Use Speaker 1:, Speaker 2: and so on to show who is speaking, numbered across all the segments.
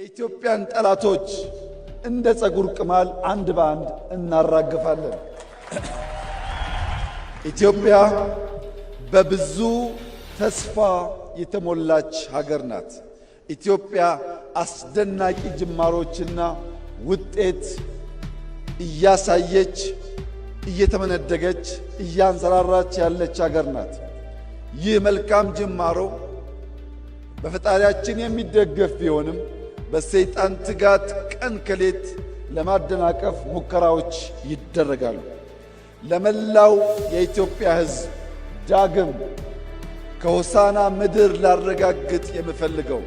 Speaker 1: የኢትዮጵያን ጠላቶች እንደ ጸጉር ቅማል አንድ በአንድ እናራግፋለን። ኢትዮጵያ በብዙ ተስፋ የተሞላች ሀገር ናት። ኢትዮጵያ አስደናቂ ጅማሮችና ውጤት እያሳየች እየተመነደገች እያንሰራራች ያለች ሀገር ናት። ይህ መልካም ጅማሮ በፈጣሪያችን የሚደገፍ ቢሆንም በሰይጣን ትጋት ቀን ከሌት ለማደናቀፍ ሙከራዎች ይደረጋሉ። ለመላው የኢትዮጵያ ሕዝብ ዳግም ከሆሳና ምድር ላረጋግጥ የምፈልገው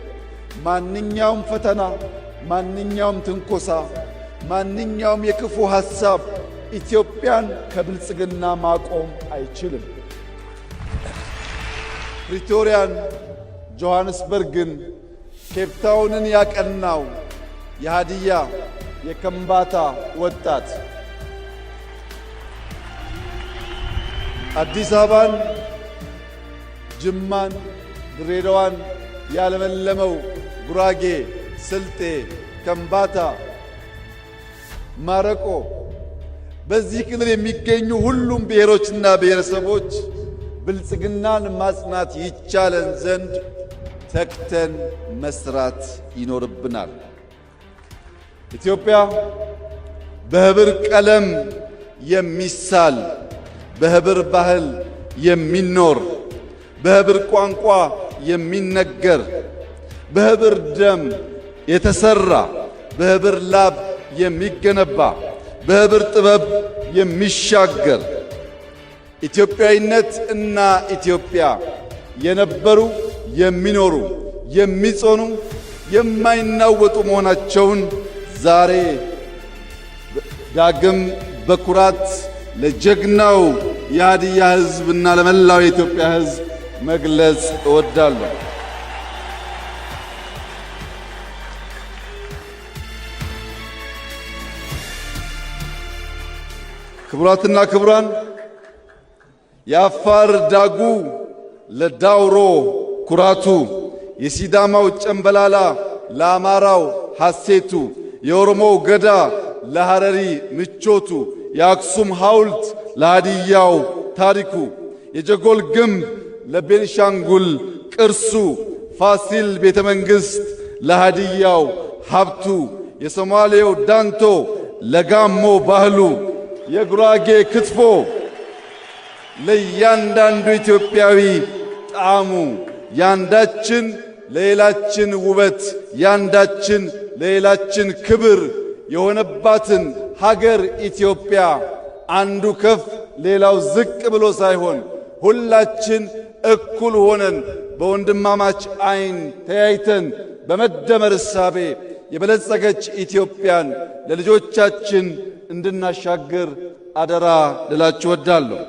Speaker 1: ማንኛውም ፈተና፣ ማንኛውም ትንኮሳ፣ ማንኛውም የክፉ ሐሳብ ኢትዮጵያን ከብልጽግና ማቆም አይችልም። ፕሪቶሪያን፣ ጆሐንስበርግን፣ ኬፕታውንን ያቀናው የሃዲያ የከምባታ ወጣት አዲስ አበባን፣ ጅማን፣ ድሬዳዋን ያለመለመው ጉራጌ፣ ስልጤ፣ ከምባታ፣ ማረቆ በዚህ ክልል የሚገኙ ሁሉም ብሔሮችና ብሔረሰቦች ብልጽግናን ማጽናት ይቻለን ዘንድ ተግተን መስራት ይኖርብናል። ኢትዮጵያ በህብር ቀለም የሚሳል፣ በህብር ባህል የሚኖር፣ በህብር ቋንቋ የሚነገር፣ በህብር ደም የተሰራ፣ በህብር ላብ የሚገነባ፣ በህብር ጥበብ የሚሻገር ኢትዮጵያዊነት እና ኢትዮጵያ የነበሩ የሚኖሩ የሚጾኑ የማይናወጡ መሆናቸውን ዛሬ ዳግም በኩራት ለጀግናው የሃዲያ ሕዝብና ለመላው የኢትዮጵያ ሕዝብ መግለጽ እወዳለሁ። ክቡራትና ክቡራን፣ የአፋር ዳጉ ለዳውሮ ኩራቱ፣ የሲዳማው ጨምበላላ ለአማራው ሐሴቱ፣ የኦሮሞው ገዳ ለሐረሪ ምቾቱ፣ የአክሱም ሐውልት ለሃዲያው ታሪኩ፣ የጀጎል ግንብ ለቤንሻንጉል ቅርሱ፣ ፋሲል ቤተ መንግሥት ለሃዲያው ሀብቱ፣ የሶማሌው ዳንቶ ለጋሞ ባህሉ፣ የጉራጌ ክትፎ ለእያንዳንዱ ኢትዮጵያዊ ጣዕሙ፣ ያንዳችን ለሌላችን ውበት፣ ያንዳችን ለሌላችን ክብር የሆነባትን ሀገር ኢትዮጵያ አንዱ ከፍ ሌላው ዝቅ ብሎ ሳይሆን ሁላችን እኩል ሆነን በወንድማማች ዓይን ተያይተን በመደመር እሳቤ የበለጸገች ኢትዮጵያን ለልጆቻችን እንድናሻግር አደራ ልላችሁ እወዳለሁ።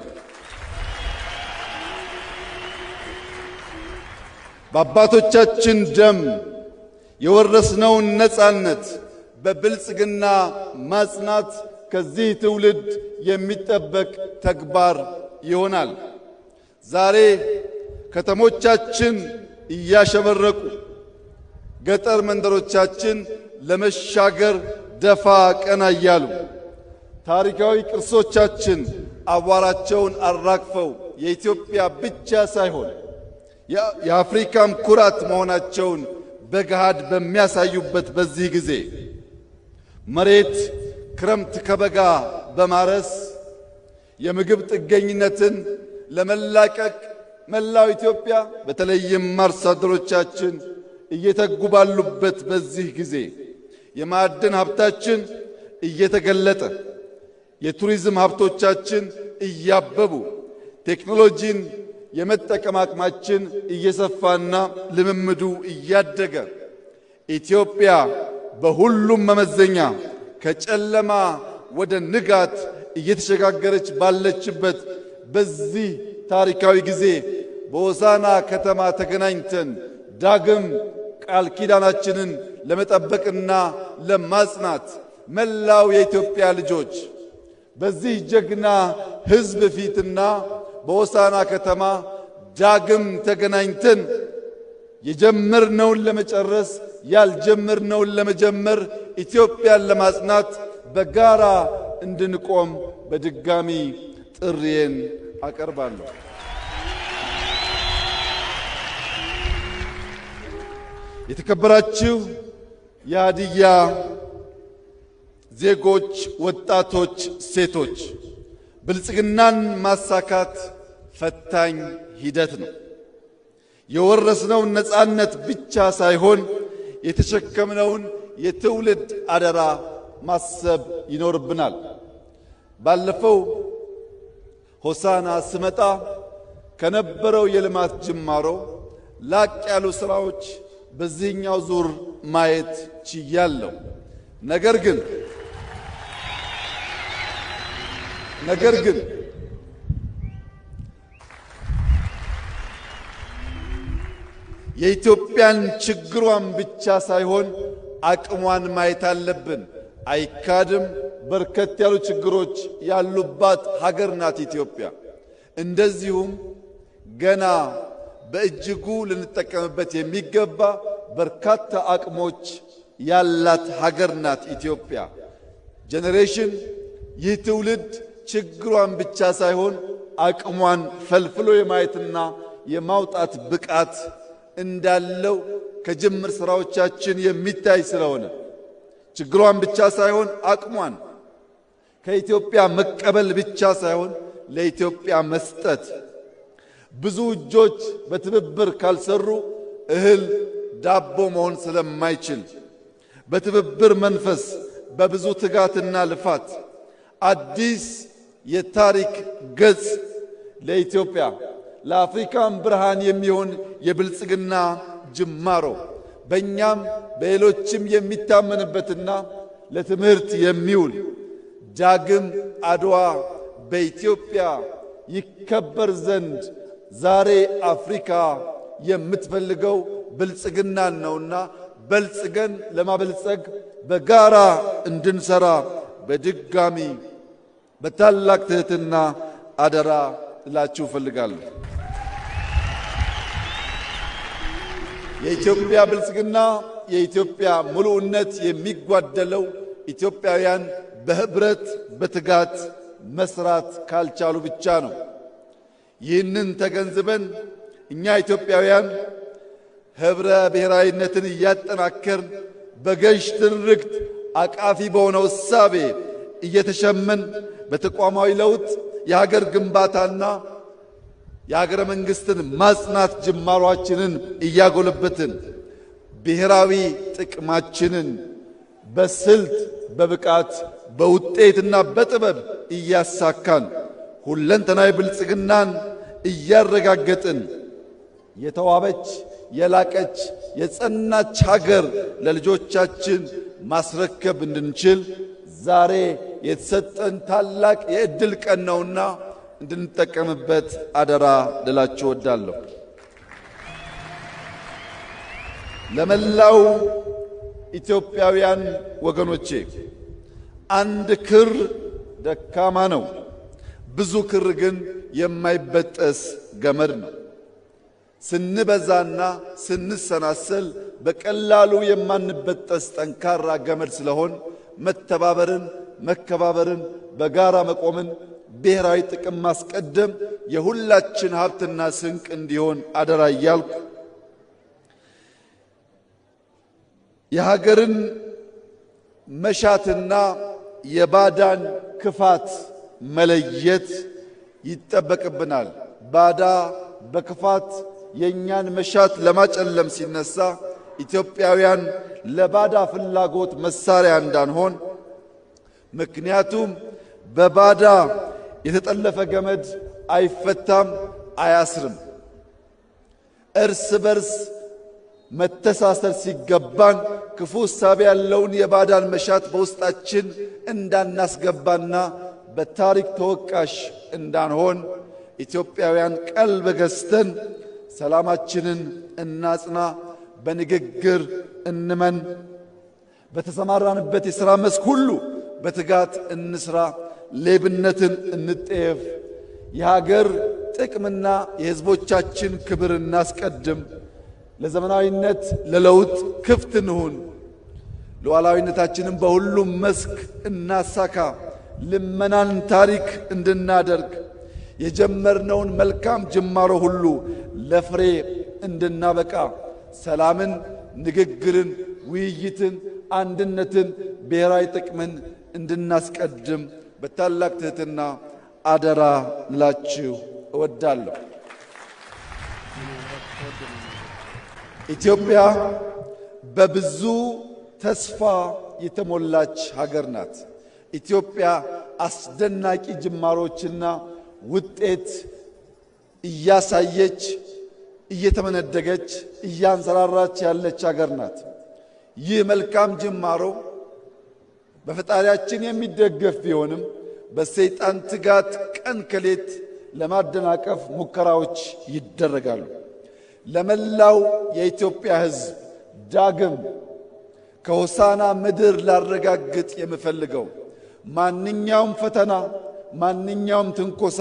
Speaker 1: በአባቶቻችን ደም የወረስነውን ነጻነት በብልጽግና ማጽናት ከዚህ ትውልድ የሚጠበቅ ተግባር ይሆናል። ዛሬ ከተሞቻችን እያሸበረቁ ገጠር መንደሮቻችን ለመሻገር ደፋ ቀና እያሉ ታሪካዊ ቅርሶቻችን አቧራቸውን አራግፈው የኢትዮጵያ ብቻ ሳይሆን የአፍሪካም ኩራት መሆናቸውን በገሃድ በሚያሳዩበት በዚህ ጊዜ መሬት ክረምት ከበጋ በማረስ የምግብ ጥገኝነትን ለመላቀቅ መላው ኢትዮጵያ በተለይም አርሶ አደሮቻችን እየተጉ ባሉበት በዚህ ጊዜ የማዕድን ሀብታችን እየተገለጠ የቱሪዝም ሀብቶቻችን እያበቡ ቴክኖሎጂን የመጠቀም አቅማችን እየሰፋና ልምምዱ እያደገ ኢትዮጵያ በሁሉም መመዘኛ ከጨለማ ወደ ንጋት እየተሸጋገረች ባለችበት በዚህ ታሪካዊ ጊዜ በሆሳና ከተማ ተገናኝተን ዳግም ቃል ኪዳናችንን ለመጠበቅና ለማጽናት መላው የኢትዮጵያ ልጆች በዚህ ጀግና ሕዝብ ፊትና በሆሳና ከተማ ዳግም ተገናኝተን የጀመርነውን ለመጨረስ ያልጀመርነውን ለመጀመር ኢትዮጵያን ለማጽናት በጋራ እንድንቆም በድጋሚ ጥሪዬን አቀርባለሁ። የተከበራችሁ የሀዲያ ዜጎች፣ ወጣቶች፣ ሴቶች፣ ብልጽግናን ማሳካት ፈታኝ ሂደት ነው። የወረስነውን ነፃነት ብቻ ሳይሆን የተሸከምነውን የትውልድ አደራ ማሰብ ይኖርብናል። ባለፈው ሆሳና ስመጣ ከነበረው የልማት ጅማሮ ላቅ ያሉ ስራዎች በዚህኛው ዙር ማየት ችያለሁ። ነገር ግን የኢትዮጵያን ችግሯን ብቻ ሳይሆን አቅሟን ማየት አለብን። አይካድም፣ በርከት ያሉ ችግሮች ያሉባት ሀገር ናት ኢትዮጵያ። እንደዚሁም ገና በእጅጉ ልንጠቀምበት የሚገባ በርካታ አቅሞች ያላት ሀገር ናት ኢትዮጵያ። ጄኔሬሽን ይህ ትውልድ ችግሯን ብቻ ሳይሆን አቅሟን ፈልፍሎ የማየትና የማውጣት ብቃት እንዳለው ከጅምር ስራዎቻችን የሚታይ ስለሆነ ችግሯን ብቻ ሳይሆን አቅሟን ከኢትዮጵያ መቀበል ብቻ ሳይሆን ለኢትዮጵያ መስጠት። ብዙ እጆች በትብብር ካልሰሩ እህል ዳቦ መሆን ስለማይችል በትብብር መንፈስ በብዙ ትጋትና ልፋት አዲስ የታሪክ ገጽ ለኢትዮጵያ ለአፍሪካም ብርሃን የሚሆን የብልጽግና ጅማሮ በእኛም በሌሎችም የሚታመንበትና ለትምህርት የሚውል ዳግም አድዋ በኢትዮጵያ ይከበር ዘንድ ዛሬ አፍሪካ የምትፈልገው ብልጽግናን ነውና በልጽገን ለማበልጸግ በጋራ እንድንሰራ በድጋሚ በታላቅ ትህትና አደራ እላችሁ እፈልጋለሁ። የኢትዮጵያ ብልጽግና የኢትዮጵያ ሙሉነት የሚጓደለው ኢትዮጵያውያን በህብረት በትጋት መስራት ካልቻሉ ብቻ ነው። ይህንን ተገንዝበን እኛ ኢትዮጵያውያን ህብረ ብሔራዊነትን እያጠናከርን በገዥ ትርክት አቃፊ በሆነው እሳቤ እየተሸመን በተቋማዊ ለውጥ የሀገር ግንባታና የሀገረ መንግስትን ማጽናት ጅማሯችንን እያጎለበትን ብሔራዊ ጥቅማችንን በስልት በብቃት በውጤትና በጥበብ እያሳካን ሁለንተናዊ ብልጽግናን እያረጋገጥን የተዋበች የላቀች የጸናች ሀገር ለልጆቻችን ማስረከብ እንድንችል ዛሬ የተሰጠን ታላቅ የዕድል ቀን ነውና እንድንጠቀምበት አደራ ልላችሁ እወዳለሁ። ለመላው ኢትዮጵያውያን ወገኖቼ አንድ ክር ደካማ ነው፣ ብዙ ክር ግን የማይበጠስ ገመድ ነው። ስንበዛና ስንሰናሰል በቀላሉ የማንበጠስ ጠንካራ ገመድ ስለሆን መተባበርን፣ መከባበርን፣ በጋራ መቆምን፣ ብሔራዊ ጥቅም ማስቀደም የሁላችን ሀብትና ስንቅ እንዲሆን አደራ እያልኩ የሀገርን መሻትና የባዳን ክፋት መለየት ይጠበቅብናል። ባዳ በክፋት የእኛን መሻት ለማጨለም ሲነሳ ኢትዮጵያውያን ለባዳ ፍላጎት መሳሪያ እንዳንሆን፣ ምክንያቱም በባዳ የተጠለፈ ገመድ አይፈታም፣ አያስርም። እርስ በርስ መተሳሰር ሲገባን ክፉ እሳቤ ያለውን የባዳን መሻት በውስጣችን እንዳናስገባና በታሪክ ተወቃሽ እንዳንሆን ኢትዮጵያውያን ቀልብ ገዝተን ሰላማችንን እናጽና፣ በንግግር እንመን፣ በተሰማራንበት የሥራ መስክ ሁሉ በትጋት እንስራ፣ ሌብነትን እንጠየፍ፣ የሀገር ጥቅምና የሕዝቦቻችን ክብር እናስቀድም፣ ለዘመናዊነት ለለውጥ ክፍት እንሁን። ሉዓላዊነታችንን በሁሉም መስክ እናሳካ። ልመናን ታሪክ እንድናደርግ የጀመርነውን መልካም ጅማሮ ሁሉ ለፍሬ እንድናበቃ ሰላምን፣ ንግግርን፣ ውይይትን፣ አንድነትን፣ ብሔራዊ ጥቅምን እንድናስቀድም በታላቅ ትሕትና አደራ ላችሁ እወዳለሁ። ኢትዮጵያ በብዙ ተስፋ የተሞላች ሀገር ናት። ኢትዮጵያ አስደናቂ ጅማሮችና ውጤት እያሳየች እየተመነደገች እያንሰራራች ያለች ሀገር ናት። ይህ መልካም ጅማሮ በፈጣሪያችን የሚደገፍ ቢሆንም በሰይጣን ትጋት ቀን ከሌት ለማደናቀፍ ሙከራዎች ይደረጋሉ። ለመላው የኢትዮጵያ ሕዝብ ዳግም ከሆሳና ምድር ላረጋግጥ የምፈልገው ማንኛውም ፈተና፣ ማንኛውም ትንኮሳ፣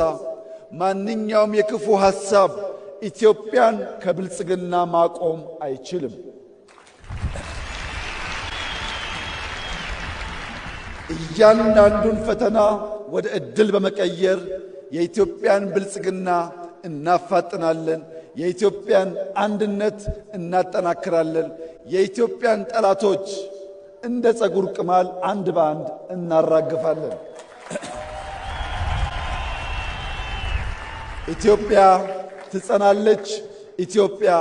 Speaker 1: ማንኛውም የክፉ ሐሳብ ኢትዮጵያን ከብልጽግና ማቆም አይችልም። እያንዳንዱን ፈተና ወደ ዕድል በመቀየር የኢትዮጵያን ብልጽግና እናፋጥናለን። የኢትዮጵያን አንድነት እናጠናክራለን። የኢትዮጵያን ጠላቶች እንደ ጸጉር ቅማል አንድ በአንድ እናራግፋለን። ኢትዮጵያ ትጸናለች። ኢትዮጵያ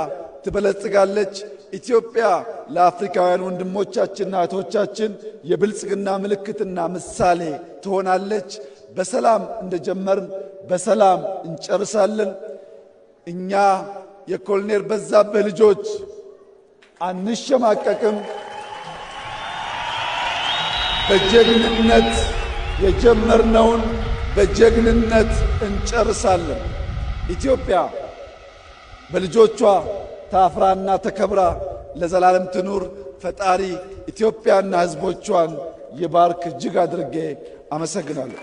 Speaker 1: ትበለጽጋለች። ኢትዮጵያ ለአፍሪካውያን ወንድሞቻችንና እህቶቻችን የብልጽግና ምልክትና ምሳሌ ትሆናለች። በሰላም እንደጀመርን በሰላም እንጨርሳለን። እኛ የኮሎኔል በዛብህ ልጆች አንሸማቀቅም። በጀግንነት የጀመርነውን በጀግንነት እንጨርሳለን። ኢትዮጵያ በልጆቿ ታፍራና ተከብራ ለዘላለም ትኑር። ፈጣሪ ኢትዮጵያና ሕዝቦቿን ይባርክ። እጅግ አድርጌ አመሰግናለሁ።